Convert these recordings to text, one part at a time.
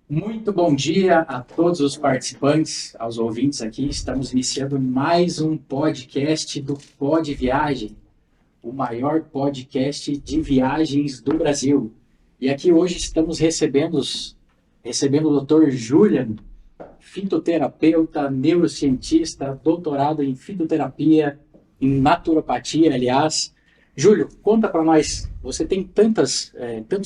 Muito bom dia a todos os participantes, aos ouvintes aqui. Estamos iniciando mais um podcast do Pod Viagem, o maior podcast de viagens do Brasil. E aqui hoje estamos recebendo o Dr. Julian, fitoterapeuta, neurocientista, doutorado em fitoterapia, em naturopatia, aliás. Júlio, conta para nós, você tem tantos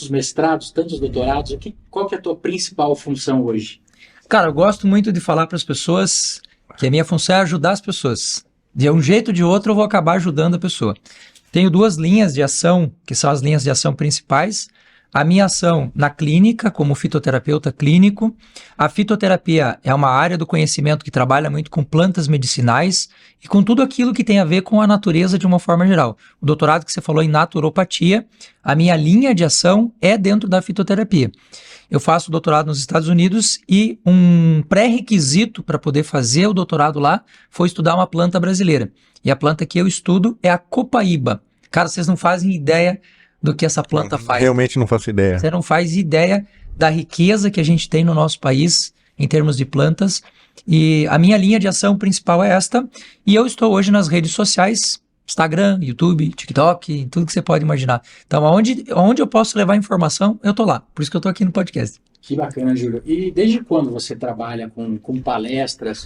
mestrados, tantos doutorados, qual que é a tua principal função hoje? Cara, eu gosto muito de falar para as pessoas que a minha função é ajudar as pessoas. De um jeito ou de outro eu vou acabar ajudando a pessoa. Tenho duas linhas de ação, que são as linhas de ação principais. A minha ação na clínica, como fitoterapeuta clínico. A fitoterapia é uma área do conhecimento que trabalha muito com plantas medicinais e com tudo aquilo que tem a ver com a natureza de uma forma geral. O doutorado que você falou em naturopatia, a minha linha de ação é dentro da fitoterapia. Eu faço doutorado nos Estados Unidos e um pré-requisito para poder fazer o doutorado lá foi estudar uma planta brasileira. E a planta que eu estudo é a copaíba. Cara, vocês não fazem ideia do que essa planta faz. Realmente não faço ideia. Você não faz ideia da riqueza que a gente tem no nosso país em termos de plantas. E a minha linha de ação principal é esta. E eu estou hoje nas redes sociais, Instagram, YouTube, TikTok, tudo que você pode imaginar. Então, onde eu posso levar informação, eu estou lá. Por isso que eu estou aqui no podcast. Que bacana, Júlio. E desde quando você trabalha com palestras,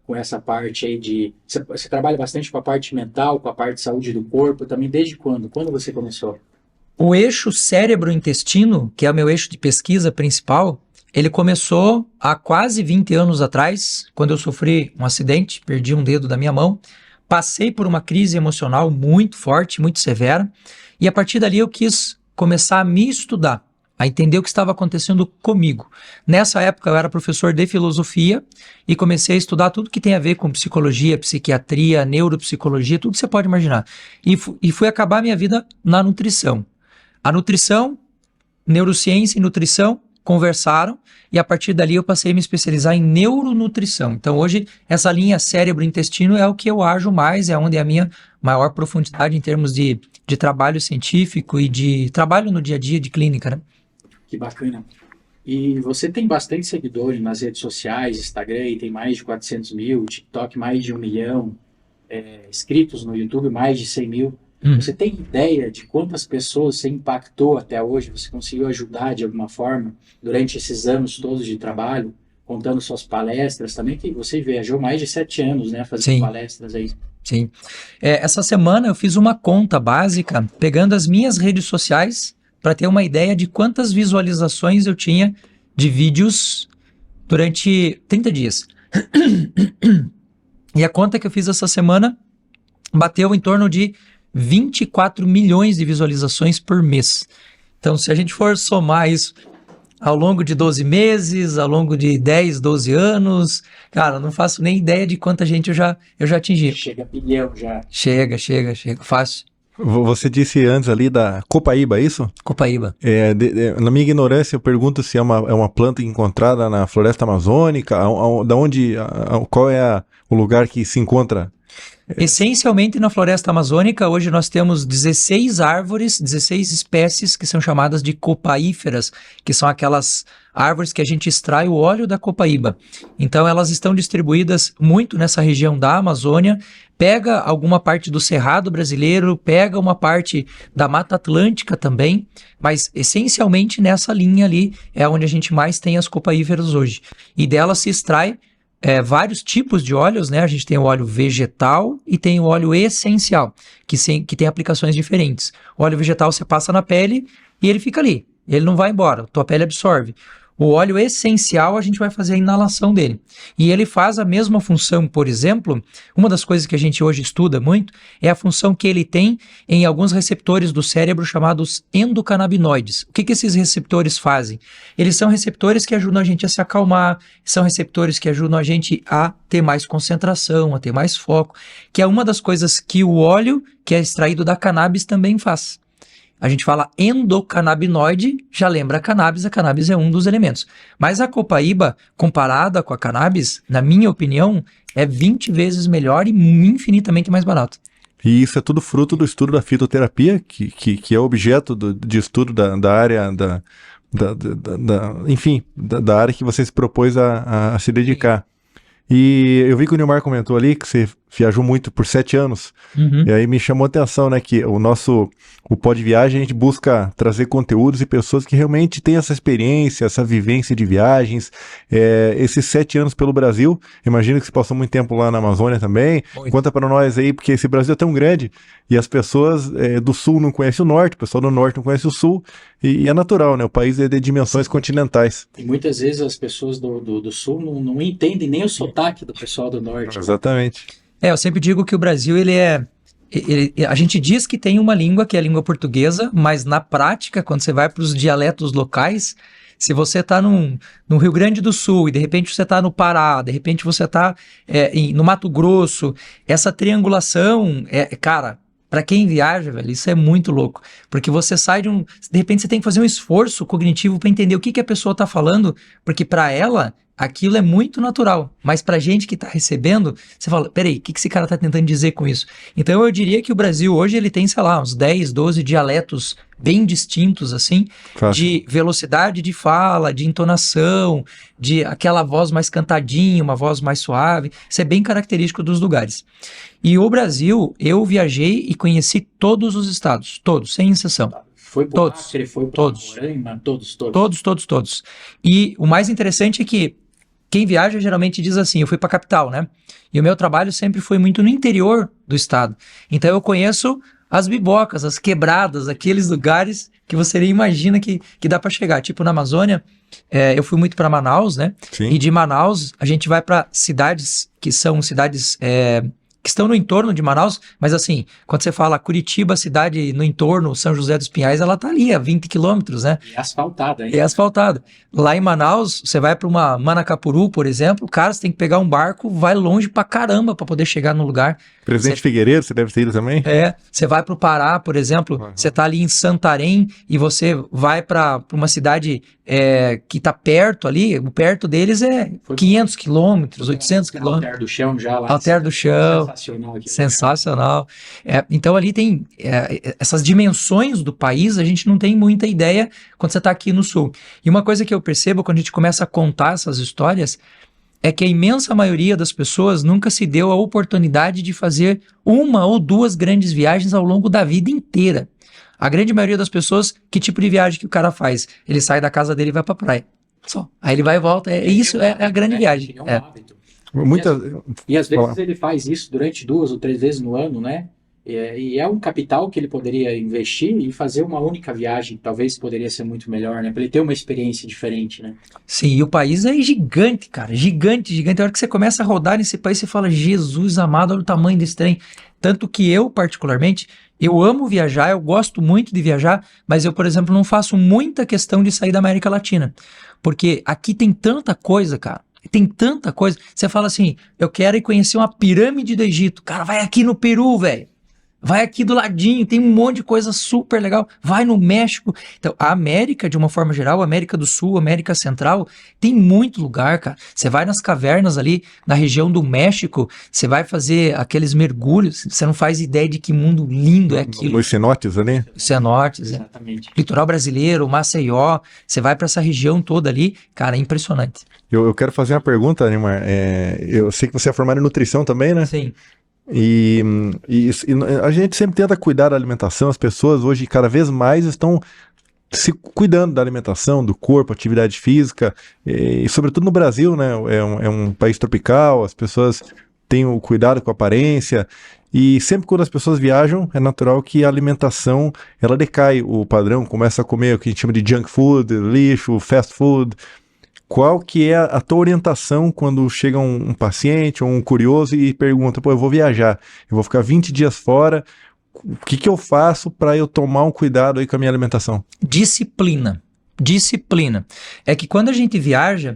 com essa parte aí de... Você trabalha bastante com a parte mental, com a parte de saúde do corpo também. Desde quando? Quando você começou? O eixo cérebro-intestino, que é o meu eixo de pesquisa principal, ele começou há quase 20 anos atrás, quando eu sofri um acidente, perdi um dedo da minha mão, passei por uma crise emocional muito forte, muito severa, e a partir dali eu quis começar a me estudar, a entender o que estava acontecendo comigo. Nessa época eu era professor de filosofia e comecei a estudar tudo que tem a ver com psicologia, psiquiatria, neuropsicologia, tudo que você pode imaginar. E fui acabar minha vida na nutrição. A nutrição, neurociência e nutrição conversaram e a partir dali eu passei a me especializar em neuronutrição. Então hoje essa linha cérebro-intestino é o que eu ajo mais, é onde é a minha maior profundidade em termos de trabalho científico e de trabalho no dia a dia de clínica, né? Que bacana. E você tem bastante seguidores nas redes sociais, Instagram tem mais de 400 mil, TikTok mais de 1 milhão, inscritos no YouTube mais de 100 mil. Você tem ideia de quantas pessoas você impactou até hoje? Você conseguiu ajudar de alguma forma durante esses anos todos de trabalho, contando suas palestras também, que você viajou mais de 7 anos, né, fazendo palestras aí. Sim. Essa semana eu fiz uma conta básica, pegando as minhas redes sociais, para ter uma ideia de quantas visualizações eu tinha de vídeos durante 30 dias. E a conta que eu fiz essa semana bateu em torno de 24 milhões de visualizações por mês. Então, se a gente for somar isso ao longo de 12 meses, ao longo de 10, 12 anos, cara, não faço nem ideia de quanta gente eu já atingi. Chega a bilhão já. Chega, fácil. Você disse antes ali da copaíba, é isso? Copaíba. Na minha ignorância, eu pergunto se é uma planta encontrada na floresta amazônica, qual é o lugar que se encontra? Essencialmente na floresta amazônica, hoje nós temos 16 árvores, 16 espécies que são chamadas de copaíferas, que são aquelas árvores que a gente extrai o óleo da copaíba. Então elas estão distribuídas muito nessa região da Amazônia, pega alguma parte do Cerrado brasileiro, pega uma parte da Mata Atlântica também, mas essencialmente nessa linha ali é onde a gente mais tem as copaíferas hoje. E delas se extrai vários tipos de óleos, né? A gente tem o óleo vegetal e tem o óleo essencial, que tem aplicações diferentes. O óleo vegetal você passa na pele e ele fica ali, ele não vai embora, tua pele absorve. O óleo essencial, a gente vai fazer a inalação dele. E ele faz a mesma função, por exemplo, uma das coisas que a gente hoje estuda muito é a função que ele tem em alguns receptores do cérebro chamados endocannabinoides. O que esses receptores fazem? Eles são receptores que ajudam a gente a se acalmar, são receptores que ajudam a gente a ter mais concentração, a ter mais foco, que é uma das coisas que o óleo que é extraído da cannabis também faz. A gente fala endocannabinoide, já lembra a cannabis é um dos elementos. Mas a copaíba, comparada com a cannabis, na minha opinião, é 20 vezes melhor e infinitamente mais barato. E isso é tudo fruto do estudo da fitoterapia, que é objeto de estudo da área enfim, da área que você se propôs a se dedicar. E eu vi que o Nilmar comentou ali que você viajou muito por 7 anos, e aí me chamou a atenção, né, que o Pod Viagem, a gente busca trazer conteúdos e pessoas que realmente têm essa experiência, essa vivência de viagens, esses 7 anos pelo Brasil, imagino que você passou muito tempo lá na Amazônia também, conta para nós aí, porque esse Brasil é tão grande, e as pessoas do Sul não conhecem o Norte, o pessoal do Norte não conhece o Sul, e é natural, né, o país é de dimensões continentais. E muitas vezes as pessoas do Sul não entendem nem o sotaque do pessoal do Norte. Exatamente. Eu sempre digo que o Brasil, a gente diz que tem uma língua, que é a língua portuguesa, mas na prática, quando você vai para os dialetos locais, se você está no Rio Grande do Sul e de repente você está no Pará, de repente você está no Mato Grosso, essa triangulação, cara, para quem viaja, velho, isso é muito louco, porque você sai de repente você tem que fazer um esforço cognitivo para entender o que a pessoa está falando, porque para ela aquilo é muito natural, mas pra gente que tá recebendo, você fala, peraí, o que esse cara tá tentando dizer com isso? Então eu diria que o Brasil hoje ele tem, sei lá, uns 10, 12 dialetos bem distintos, assim, de velocidade de fala, de entonação, de aquela voz mais cantadinha, uma voz mais suave, isso é bem característico dos lugares. E o Brasil, eu viajei e conheci todos os estados, todos, sem exceção. Foi pro Acre, foi pro Roraima, todos. E o mais interessante é que quem viaja geralmente diz assim, eu fui para a capital, né? E o meu trabalho sempre foi muito no interior do estado. Então eu conheço as bibocas, as quebradas, aqueles lugares que você nem imagina que dá para chegar. Tipo na Amazônia, eu fui muito para Manaus, né? Sim. E de Manaus a gente vai para cidades que são cidades que estão no entorno de Manaus, mas assim, quando você fala Curitiba, cidade no entorno, São José dos Pinhais, ela tá ali a 20 quilômetros, né? E asfaltada, hein? É asfaltada. Lá em Manaus, você vai para uma Manacapuru, por exemplo, cara, você tem que pegar um barco, vai longe pra caramba para poder chegar no lugar. Presidente Figueiredo, você deve ter ido também? Você vai pro Pará, por exemplo, você tá ali em Santarém e você vai para uma cidade que tá perto ali, perto deles 500 quilômetros, 800 quilômetros. Alter do Chão já lá. Alter do Chão. Sensacional. Então ali tem essas dimensões do país, a gente não tem muita ideia quando você está aqui no Sul. E uma coisa que eu percebo quando a gente começa a contar essas histórias é que a imensa maioria das pessoas nunca se deu a oportunidade de fazer uma ou duas grandes viagens ao longo da vida inteira. A grande maioria das pessoas, que tipo de viagem que o cara faz? Ele sai da casa dele e vai pra praia. Só. Aí ele vai e volta. Isso é a grande viagem. É um hábito. E às vezes ele faz isso durante 2 ou 3 vezes no ano, né? E é um capital que ele poderia investir e fazer uma única viagem, talvez poderia ser muito melhor, né? Para ele ter uma experiência diferente, né? Sim, e o país é gigante, cara, gigante. A hora que você começa a rodar nesse país, você fala, Jesus amado, olha o tamanho desse trem. Tanto que eu, particularmente, eu amo viajar, eu gosto muito de viajar, mas eu, por exemplo, não faço muita questão de sair da América Latina, porque aqui tem tanta coisa, cara. Tem tanta coisa. Você fala assim, eu quero ir conhecer uma pirâmide do Egito. Cara, vai aqui no Peru, velho. Vai aqui do ladinho, tem um monte de coisa super legal. Vai no México. Então, a América, de uma forma geral, América do Sul, América Central, tem muito lugar, cara. Você vai nas cavernas ali, na região do México, você vai fazer aqueles mergulhos, você não faz ideia de que mundo lindo é aquilo. Nos cenotes ali? Cenotes, exatamente. Litoral brasileiro, Maceió, você vai para essa região toda ali, cara, é impressionante. Eu quero fazer uma pergunta, Nilmar. Eu sei que você é formado em nutrição também, né? Sim. E a gente sempre tenta cuidar da alimentação, as pessoas hoje cada vez mais estão se cuidando da alimentação, do corpo, atividade física, e sobretudo no Brasil, né? É um país tropical, as pessoas têm o cuidado com a aparência, e sempre quando as pessoas viajam, é natural que a alimentação, ela decai, o padrão começa a comer o que a gente chama de junk food, lixo, fast food. Qual que é a tua orientação quando chega um paciente ou um curioso e pergunta, eu vou viajar, eu vou ficar 20 dias fora, o que eu faço para eu tomar um cuidado aí com a minha alimentação? Disciplina. É que quando a gente viaja,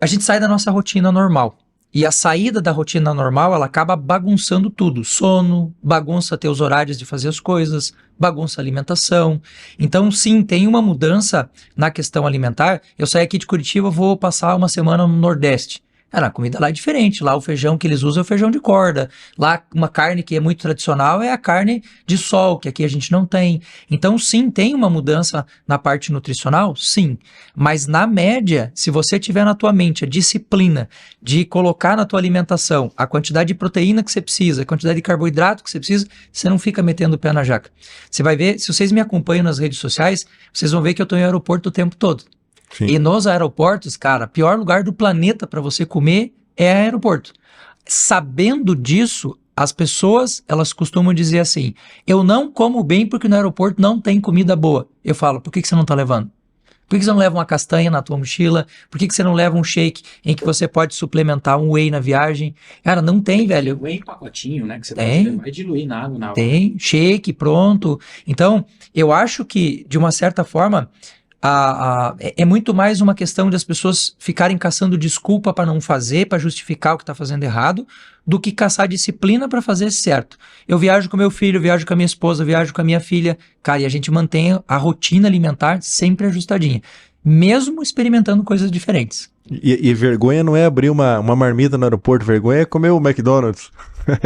a gente sai da nossa rotina normal. E a saída da rotina normal, ela acaba bagunçando tudo. Sono, bagunça teus horários de fazer as coisas, bagunça a alimentação. Então, sim, tem uma mudança na questão alimentar. Eu saí aqui de Curitiba, vou passar uma semana no Nordeste. A comida lá é diferente. Lá o feijão que eles usam é o feijão de corda. Lá uma carne que é muito tradicional é a carne de sol, que aqui a gente não tem. Então, sim, tem uma mudança na parte nutricional? Sim. Mas na média, se você tiver na tua mente a disciplina de colocar na tua alimentação a quantidade de proteína que você precisa, a quantidade de carboidrato que você precisa, você não fica metendo o pé na jaca. Você vai ver, se vocês me acompanham nas redes sociais, vocês vão ver que eu estou em aeroporto o tempo todo. Sim. E nos aeroportos, cara, pior lugar do planeta para você comer é aeroporto. Sabendo disso, as pessoas, elas costumam dizer assim, eu não como bem porque no aeroporto não tem comida boa. Eu falo, por que você não tá levando? Por que você não leva uma castanha na tua mochila? Por que você não leva um shake em que você pode suplementar um whey na viagem? Cara, não tem, velho. Whey em pacotinho, né? Que você Tem. vai diluir na água na hora. Tem, shake, pronto. Então, eu acho que, de uma certa forma, é muito mais uma questão das pessoas ficarem caçando desculpa para não fazer, para justificar o que está fazendo errado, do que caçar disciplina para fazer certo. Eu viajo com meu filho, viajo com a minha esposa, viajo com a minha filha, cara, e a gente mantém a rotina alimentar sempre ajustadinha, mesmo experimentando coisas diferentes. E vergonha não é abrir uma marmita no aeroporto, vergonha é comer o McDonald's.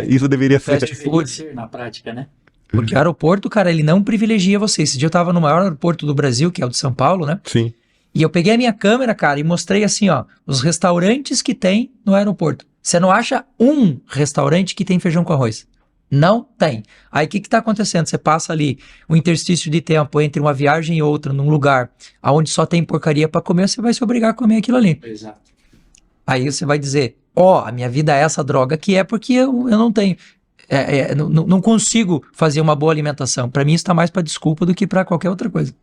Isso deveria ser. Fast food. Ser na prática, né? Porque o aeroporto, cara, ele não privilegia você. Esse dia eu tava no maior aeroporto do Brasil, que é o de São Paulo, né? Sim. E eu peguei a minha câmera, cara, e mostrei assim, ó, os restaurantes que tem no aeroporto. Você não acha um restaurante que tem feijão com arroz. Não tem. Aí o que tá acontecendo? Você passa ali um interstício de tempo entre uma viagem e outra, num lugar onde só tem porcaria pra comer, você vai se obrigar a comer aquilo ali. Exato. Aí você vai dizer, a minha vida é essa droga que é porque eu não tenho. Não consigo fazer uma boa alimentação. Para mim, isso está mais para desculpa do que para qualquer outra coisa.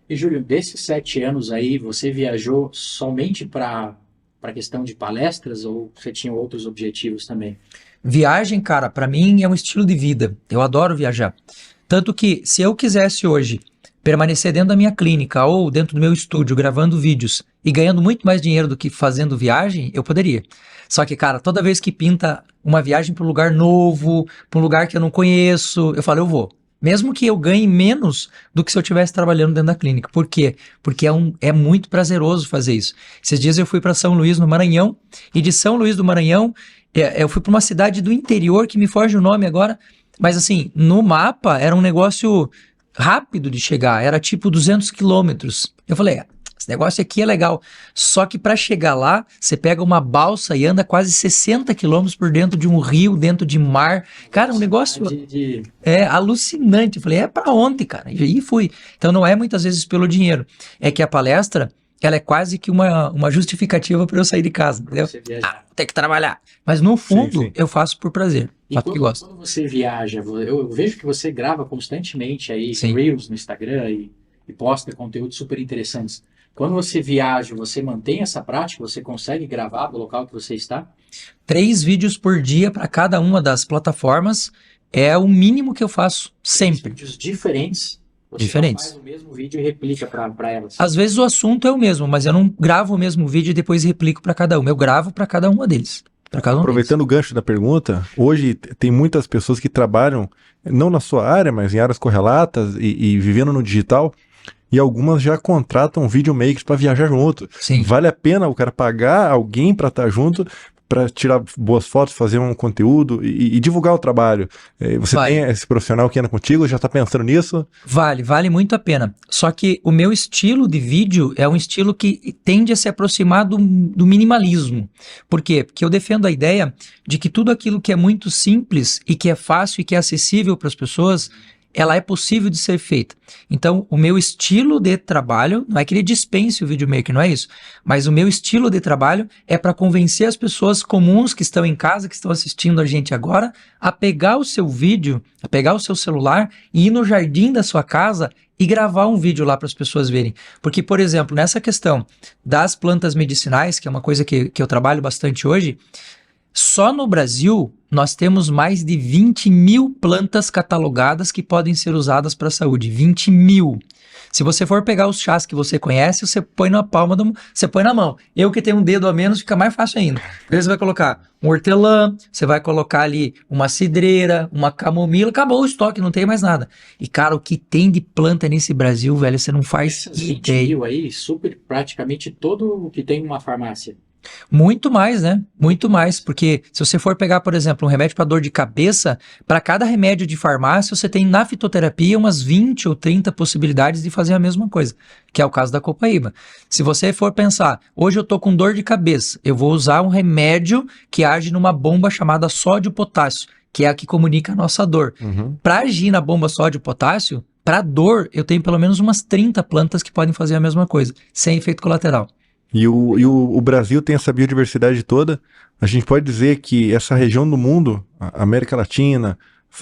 E, Júlio, desses 7 anos aí, você viajou somente para a questão de palestras ou você tinha outros objetivos também? Viagem, cara, para mim é um estilo de vida. Eu adoro viajar. Tanto que, se eu quisesse hoje permanecer dentro da minha clínica ou dentro do meu estúdio gravando vídeos e ganhando muito mais dinheiro do que fazendo viagem, eu poderia. Só que, cara, toda vez que pinta uma viagem para um lugar novo, para um lugar que eu não conheço, eu falo, eu vou. Mesmo que eu ganhe menos do que se eu estivesse trabalhando dentro da clínica. Por quê? Porque é muito prazeroso fazer isso. Esses dias eu fui para São Luís, no Maranhão, e de São Luís do Maranhão, eu fui para uma cidade do interior, que me foge o nome agora, mas assim, no mapa era um negócio rápido de chegar, era tipo 200 quilômetros. Eu falei, esse negócio aqui é legal. Só que para chegar lá, você pega uma balsa e anda quase 60 quilômetros por dentro de um rio, dentro de mar. Cara, um negócio alucinante. Eu falei, é para ontem, cara. E fui. Então não é muitas vezes pelo dinheiro. É que a palestra, ela é quase que uma justificativa para eu sair de casa, entendeu? Tem que trabalhar. Mas no fundo, sim. Eu faço por prazer. E quando você viaja, eu vejo que você grava constantemente aí Reels no Instagram e posta conteúdos super interessantes. Quando você viaja, você mantém essa prática? Você consegue gravar do local que você está? 3 vídeos por dia para cada uma das plataformas é o mínimo que eu faço sempre. 3 vídeos diferentes? Você faz o mesmo vídeo e replica para elas? Às vezes o assunto é o mesmo, mas eu não gravo o mesmo vídeo e depois replico para cada uma. Eu gravo para cada uma deles. Aproveitando o gancho da pergunta, hoje tem muitas pessoas que trabalham, não na sua área, mas em áreas correlatas e vivendo no digital, e algumas já contratam videomakers para viajar junto. Sim. Vale a pena o cara pagar alguém para estar junto, para tirar boas fotos, fazer um conteúdo e divulgar o trabalho. Você tem esse profissional que anda contigo, já está pensando nisso? Vale muito a pena. Só que o meu estilo de vídeo é um estilo que tende a se aproximar do minimalismo. Por quê? Porque eu defendo a ideia de que tudo aquilo que é muito simples e que é fácil e que é acessível para as pessoas, ela é possível de ser feita. Então, o meu estilo de trabalho, não é que ele dispense o videomaker, não é isso, mas o meu estilo de trabalho é para convencer as pessoas comuns que estão em casa, que estão assistindo a gente agora, a pegar o seu vídeo, a pegar o seu celular e ir no jardim da sua casa e gravar um vídeo lá para as pessoas verem. Porque, por exemplo, nessa questão das plantas medicinais, que é uma coisa que eu trabalho bastante hoje, só no Brasil, nós temos mais de 20 mil plantas catalogadas que podem ser usadas para a saúde. 20 mil. Se você for pegar os chás que você conhece, você põe na palma da mão, você põe na mão. Eu que tenho um dedo a menos, fica mais fácil ainda. Aí você vai colocar um hortelã, você vai colocar ali uma cidreira, uma camomila, acabou o estoque, não tem mais nada. E, cara, o que tem de planta nesse Brasil, velho, você não faz ideia. 20 mil aí, super, praticamente todo o que tem uma farmácia. Muito mais, né? Muito mais, porque se você for pegar, por exemplo, um remédio para dor de cabeça, para cada remédio de farmácia, você tem na fitoterapia umas 20 ou 30 possibilidades de fazer a mesma coisa, que é o caso da copaíba. Se você for pensar, hoje eu tô com dor de cabeça, eu vou usar um remédio que age numa bomba chamada sódio-potássio, que é a que comunica a nossa dor. Para agir na bomba sódio-potássio, para dor, eu tenho pelo menos umas 30 plantas que podem fazer a mesma coisa, sem efeito colateral. E o Brasil tem essa biodiversidade toda. A gente pode dizer que essa região do mundo, a América Latina,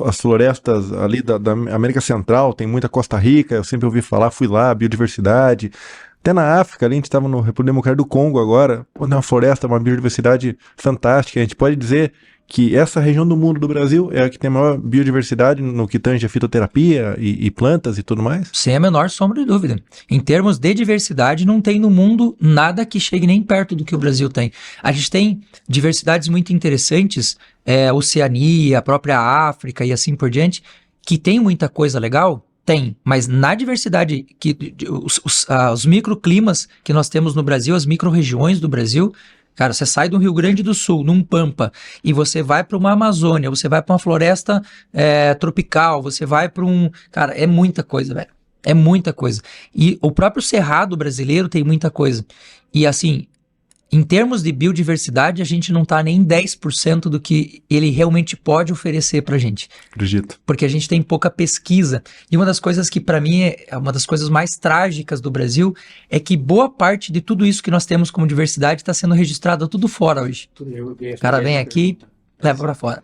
as florestas ali da América Central, tem muita Costa Rica, eu sempre ouvi falar, fui lá, biodiversidade. Até na África, ali a gente estava no República Democrática do Congo agora, tem uma floresta, uma biodiversidade fantástica. A gente pode dizer que essa região do mundo do Brasil é a que tem a maior biodiversidade no que tange a fitoterapia e plantas e tudo mais? Sem a menor sombra de dúvida. Em termos de diversidade, não tem no mundo nada que chegue nem perto do que o Brasil tem. A gente tem diversidades muito interessantes, Oceania, a própria África e assim por diante, que tem muita coisa legal. Tem, mas na diversidade, os microclimas que nós temos no Brasil, as micro-regiões do Brasil, cara, você sai do Rio Grande do Sul, num pampa, e você vai para uma Amazônia, você vai para uma floresta tropical, você vai para um... Cara, é muita coisa, velho. É muita coisa. E o próprio Cerrado brasileiro tem muita coisa. E assim, em termos de biodiversidade, a gente não tá nem 10% do que ele realmente pode oferecer pra gente. Acredito. Porque a gente tem pouca pesquisa. E uma das coisas que pra mim é uma das coisas mais trágicas do Brasil é que boa parte de tudo isso que nós temos como diversidade está sendo registrado tudo fora hoje. O cara vem aqui, leva pra fora.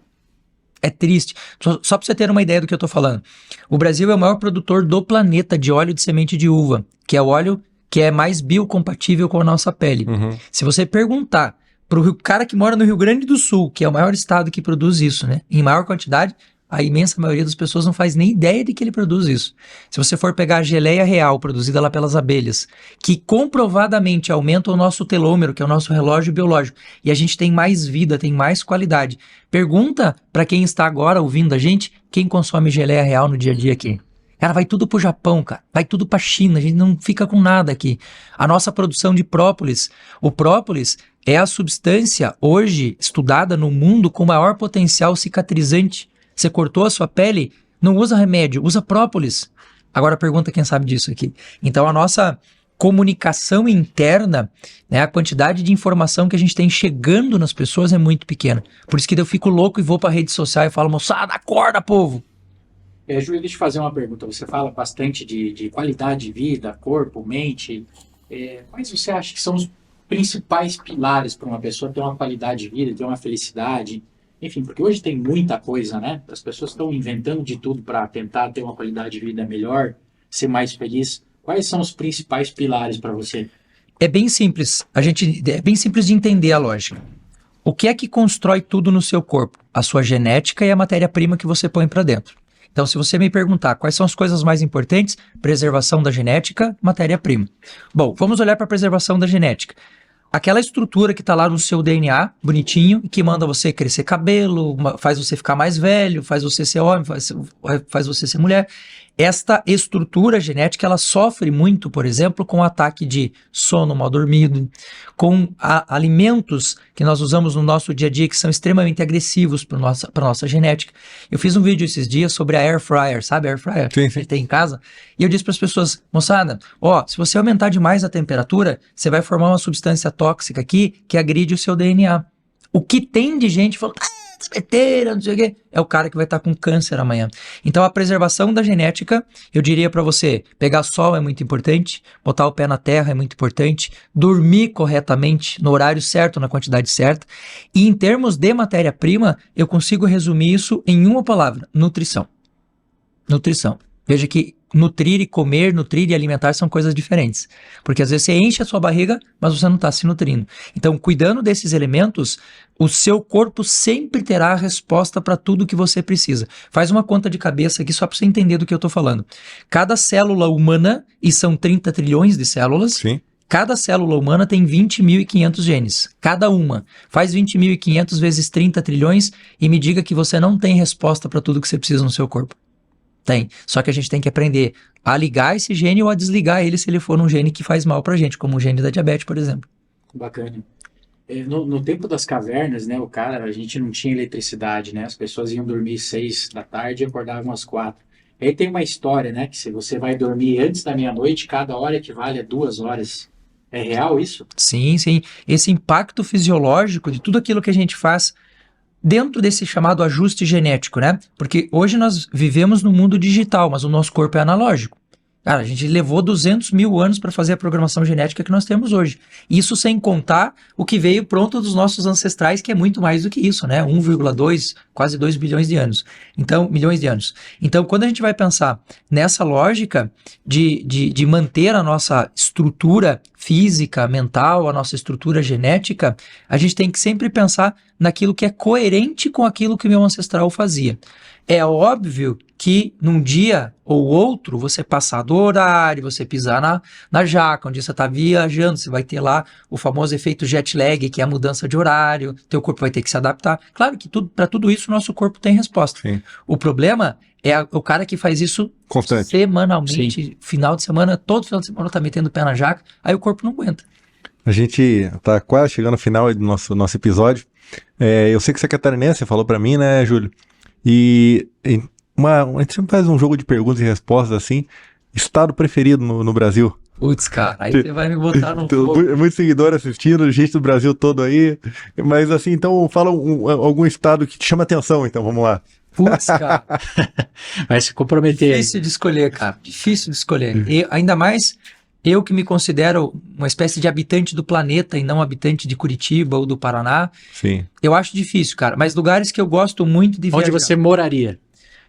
É triste. Só pra você ter uma ideia do que eu tô falando. O Brasil é o maior produtor do planeta de óleo de semente de uva, que é o óleo que é mais biocompatível com a nossa pele. Se você perguntar pro cara que mora no Rio Grande do Sul, que é o maior estado que produz isso, né, em maior quantidade, a imensa maioria das pessoas não faz nem ideia de que ele produz isso. Se você for pegar a geleia real produzida lá pelas abelhas, que comprovadamente aumenta o nosso telômero, que é o nosso relógio biológico, e a gente tem mais vida, tem mais qualidade. Pergunta para quem está agora ouvindo a gente, quem consome geleia real no dia a dia aqui. Cara, vai tudo pro Japão, cara. Vai tudo pra China. A gente não fica com nada aqui. A nossa produção de própolis. O própolis é a substância hoje estudada no mundo com maior potencial cicatrizante. Você cortou a sua pele, não usa remédio, usa própolis. Agora pergunta quem sabe disso aqui. Então a nossa comunicação interna, né, a quantidade de informação que a gente tem chegando nas pessoas é muito pequena. Por isso que eu fico louco e vou pra rede social e falo, moçada, acorda, povo! Júlio, deixa eu fazer uma pergunta. Você fala bastante de qualidade de vida, corpo, mente. Quais você acha que são os principais pilares para uma pessoa ter uma qualidade de vida, ter uma felicidade? Enfim, porque hoje tem muita coisa, né? As pessoas estão inventando de tudo para tentar ter uma qualidade de vida melhor, ser mais feliz. Quais são os principais pilares para você? É bem simples. É bem simples de entender a lógica. O que é que constrói tudo no seu corpo? A sua genética e a matéria-prima que você põe para dentro. Então, se você me perguntar quais são as coisas mais importantes, preservação da genética, matéria-prima. Bom, vamos olhar para a preservação da genética. Aquela estrutura que está lá no seu DNA, bonitinho, que manda você crescer cabelo, faz você ficar mais velho, faz você ser homem, faz você ser mulher. Esta estrutura genética, ela sofre muito, por exemplo, com o ataque de sono mal dormido, com alimentos que nós usamos no nosso dia a dia que são extremamente agressivos para a nossa genética. Eu fiz um vídeo esses dias sobre a Air Fryer, sabe a Air Fryer? Sim, sim. Que tem em casa. E eu disse para as pessoas, moçada, se você aumentar demais a temperatura, você vai formar uma substância tóxica aqui que agride o seu DNA. O que tem de gente falando... Despeteira, não sei o quê, é o cara que vai estar com câncer amanhã. Então a preservação da genética, eu diria para você, pegar sol é muito importante, botar o pé na terra é muito importante, dormir corretamente, no horário certo, na quantidade certa, e em termos de matéria-prima, eu consigo resumir isso em uma palavra, nutrição. Nutrição. Veja que nutrir e comer, nutrir e alimentar são coisas diferentes. Porque às vezes você enche a sua barriga, mas você não está se nutrindo. Então, cuidando desses elementos, o seu corpo sempre terá a resposta para tudo que você precisa. Faz uma conta de cabeça aqui só para você entender do que eu estou falando. Cada célula humana, e são 30 trilhões de células, Sim. Cada célula humana tem 20.500 genes. Cada uma. Faz 20.500 vezes 30 trilhões e me diga que você não tem resposta para tudo que você precisa no seu corpo. Tem. Só que a gente tem que aprender a ligar esse gene ou a desligar ele se ele for um gene que faz mal pra gente, como o gene da diabetes, por exemplo. Bacana. No tempo das cavernas, né, a gente não tinha eletricidade, né? As pessoas iam dormir 6 da tarde e acordavam às 4. E aí tem uma história, né, que se você vai dormir antes da meia-noite, cada hora equivale a 2 horas. É real isso? Sim, sim. Esse impacto fisiológico de tudo aquilo que a gente faz dentro desse chamado ajuste genético, né? Porque hoje nós vivemos no mundo digital, mas o nosso corpo é analógico. Cara, a gente levou 200 mil anos para fazer a programação genética que nós temos hoje. Isso sem contar o que veio pronto dos nossos ancestrais, que é muito mais do que isso, né? 1,2, quase 2 bilhões de anos. Então, milhões de anos. Então, quando a gente vai pensar nessa lógica de manter a nossa estrutura física, mental, a nossa estrutura genética, a gente tem que sempre pensar naquilo que é coerente com aquilo que o meu ancestral fazia. É óbvio que num dia ou outro você passar do horário, você pisar na jaca, onde você está viajando, você vai ter lá o famoso efeito jet lag, que é a mudança de horário, teu corpo vai ter que se adaptar. Claro que para tudo isso o nosso corpo tem resposta. Sim. O problema é o cara que faz isso Constante. Semanalmente, Sim. Final de semana, todo final de semana está metendo o pé na jaca, aí o corpo não aguenta. A gente tá quase chegando ao final do nosso episódio. Eu sei que você é catarinense, você falou pra mim, né, Júlio? E a gente sempre faz um jogo de perguntas e respostas assim. Estado preferido no Brasil? Putz, cara, aí você vai me botar no Tem fogo. muito seguidor assistindo, gente do Brasil todo aí. Mas assim, então fala algum estado que te chama atenção, então vamos lá. Putz, cara, Vai se comprometer. difícil de escolher, cara, difícil de escolher. E ainda mais eu que me considero uma espécie de habitante do planeta e não habitante de Curitiba ou do Paraná, Sim. eu acho difícil, cara. Mas lugares que eu gosto muito de Onde viajar. você moraria?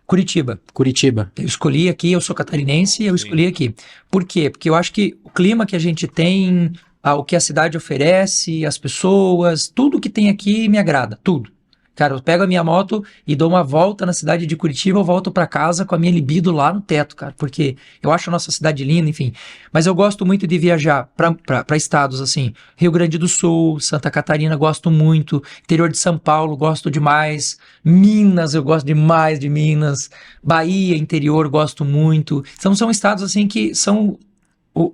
Curitiba. Curitiba. Eu escolhi aqui, eu sou catarinense e eu escolhi aqui. Por quê? Porque eu acho que o clima que a gente tem, o que a cidade oferece, as pessoas, tudo que tem aqui me agrada, tudo. Cara, eu pego a minha moto e dou uma volta na cidade de Curitiba, eu volto pra casa com a minha libido lá no teto, cara, porque eu acho a nossa cidade linda, enfim. Mas eu gosto muito de viajar pra estados assim, Rio Grande do Sul, Santa Catarina, gosto muito, interior de São Paulo, gosto demais, Minas, eu gosto demais de Minas, Bahia, interior, gosto muito. Então são estados assim que são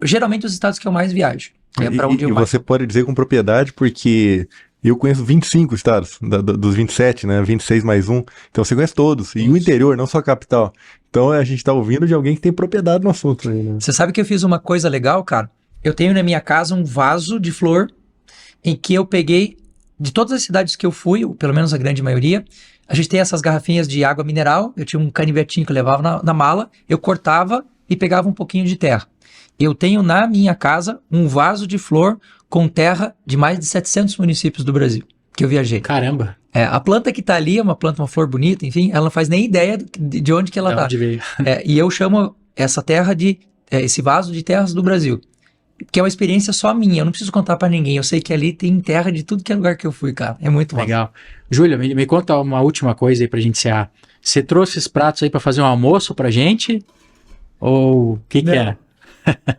geralmente os estados que eu mais viajo. É pra onde eu mais. Você pode dizer com propriedade porque eu conheço 25 estados, dos 27, né? 26 mais um. Então você conhece todos. E o interior, não só a capital. Então a gente tá ouvindo de alguém que tem propriedade no assunto aí, né? Você sabe que eu fiz uma coisa legal, cara? Eu tenho na minha casa um vaso de flor em que eu peguei, de todas as cidades que eu fui, ou pelo menos a grande maioria, a gente tem essas garrafinhas de água mineral, eu tinha um canivetinho que eu levava na mala, eu cortava e pegava um pouquinho de terra. Eu tenho na minha casa um vaso de flor com terra de mais de 700 municípios do Brasil, que eu viajei. Caramba. A planta que tá ali é uma planta, uma flor bonita, enfim, ela não faz nem ideia de onde que ela Da tá. onde veio? E eu chamo essa terra esse vaso de terras do Brasil, que é uma experiência só minha, eu não preciso contar pra ninguém, eu sei que ali tem terra de tudo que é lugar que eu fui, cara, é muito massa. Legal. Júlia, me conta uma última coisa aí pra gente encerrar. Você trouxe esses pratos aí pra fazer um almoço pra gente? Ou o que é?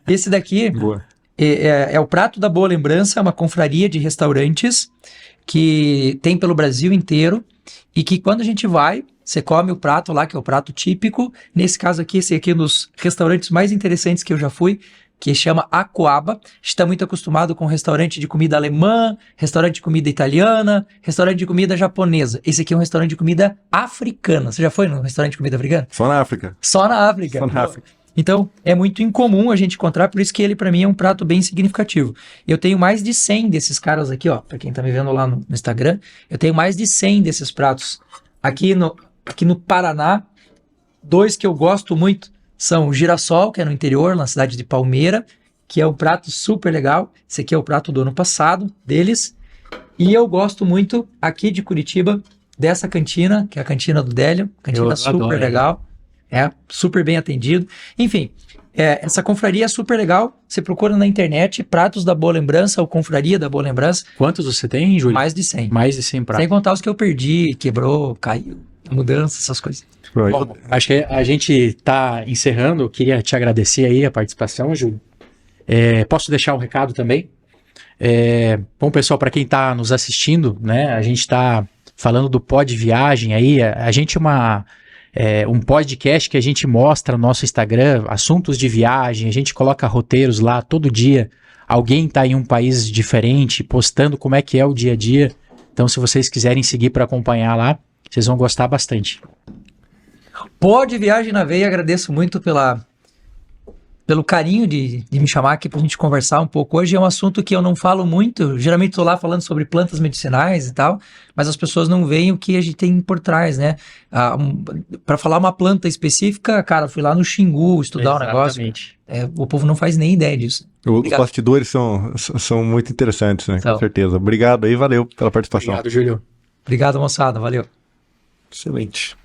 Esse daqui Boa. é o Prato da Boa Lembrança, uma confraria de restaurantes que tem pelo Brasil inteiro e que quando a gente vai, você come o prato lá, que é o prato típico. Nesse caso aqui, esse aqui é um dos restaurantes mais interessantes que eu já fui, que chama Acoaba. A gente está muito acostumado com restaurante de comida alemã, restaurante de comida italiana, restaurante de comida japonesa. Esse aqui é um restaurante de comida africana. Você já foi num restaurante de comida africana? Só na África. Só na África. Só na África. Então, é muito incomum a gente encontrar, por isso que ele, para mim, é um prato bem significativo. Eu tenho mais de 100 desses caras aqui, ó, para quem tá me vendo lá no Instagram, eu tenho mais de 100 desses pratos. Aqui no Paraná, 2 que eu gosto muito são o Girassol, que é no interior, na cidade de Palmeira, que é um prato super legal. Esse aqui é o prato do ano passado deles. E eu gosto muito, aqui de Curitiba, dessa cantina, que é a Cantina do Délio, cantina super legal. Super bem atendido. Enfim, essa confraria é super legal. Você procura na internet, Pratos da Boa Lembrança ou Confraria da Boa Lembrança. Quantos você tem, Júlia? Mais de 100. Mais de 100 pratos. Sem contar os que eu perdi, quebrou, caiu, mudança, essas coisas. Bom, acho que a gente tá encerrando. Eu queria te agradecer aí a participação, Júlio. Posso deixar um recado também? Bom, pessoal, para quem está nos assistindo, né, a gente está falando do Pod Viagem aí. A gente um podcast que a gente mostra no nosso Instagram, assuntos de viagem, a gente coloca roteiros lá todo dia, alguém está em um país diferente, postando como é que é o dia a dia. Então, se vocês quiserem seguir para acompanhar lá, vocês vão gostar bastante. Pode Viagem na Veia, agradeço muito pelo carinho de me chamar aqui pra gente conversar um pouco. Hoje é um assunto que eu não falo muito, geralmente tô lá falando sobre plantas medicinais e tal, mas as pessoas não veem o que a gente tem por trás, né? Para falar uma planta específica, cara, fui lá no Xingu estudar o negócio. O povo não faz nem ideia disso. Os bastidores são muito interessantes, né? Então. Com certeza. Obrigado aí, valeu pela participação. Obrigado, Júlio. Obrigado, moçada, valeu. Excelente.